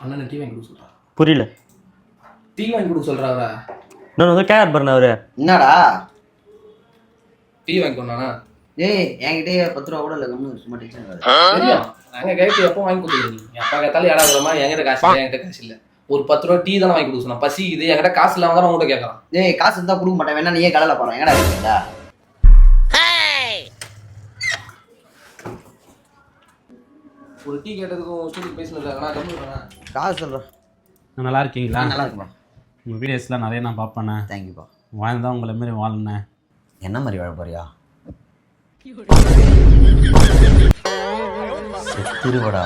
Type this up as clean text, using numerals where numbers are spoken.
அண்ணன் டீ வாங்கி கொடுக்க சொல்கிறா. புரியல. டீ வாங்கி கொடுக்க சொல்கிறாரா? நான் வந்து கேர் பண்ண அவரு. என்னடா டீ வாங்கி கொண்டானா? ஏய் என்கிட்டே 10 ரூபா கூட இல்லை, கம்மி சும்மா டென்ஷன் ஆகாது. தெரியும், நாங்கள் கைட்டு எப்போ வாங்கி கொடுத்துருக்கீங்க. என் அப்பா கேட்டாலும் ஏடாத மாதிரி என்கிட்ட காசு இல்லை, என்கிட்ட காசு இல்லை. ஒரு 10 ரூபா டீ தானே வாங்கி கொடுக்க சொன்னா. பசி இது என்கிட்ட காசு இல்லாமல் தான் உங்கள்கிட்ட கேட்கறான். ஏய் காசு இருந்தால் கொடுக்க மாட்டேன், வேணா நீயே கடையில் போகிறேன். எங்கடா இருக்கீங்களா? ஒரு டீ கேட்டதுக்கும் ஸ்டூடியோ பேசினது நான் கம்மி பண்ணேன். காசு சொல்கிறேன். நல்லா இருக்கீங்களா? நல்லா இருக்குப்பா. உங்கள் வீடியோஸ்லாம் நிறைய நான் பார்ப்பேனே. தேங்க்யூப்பா. வாழ்ந்தா உங்களை மாரி வாழனேன். என்ன மாதிரி வாழ போறியா? திருவடா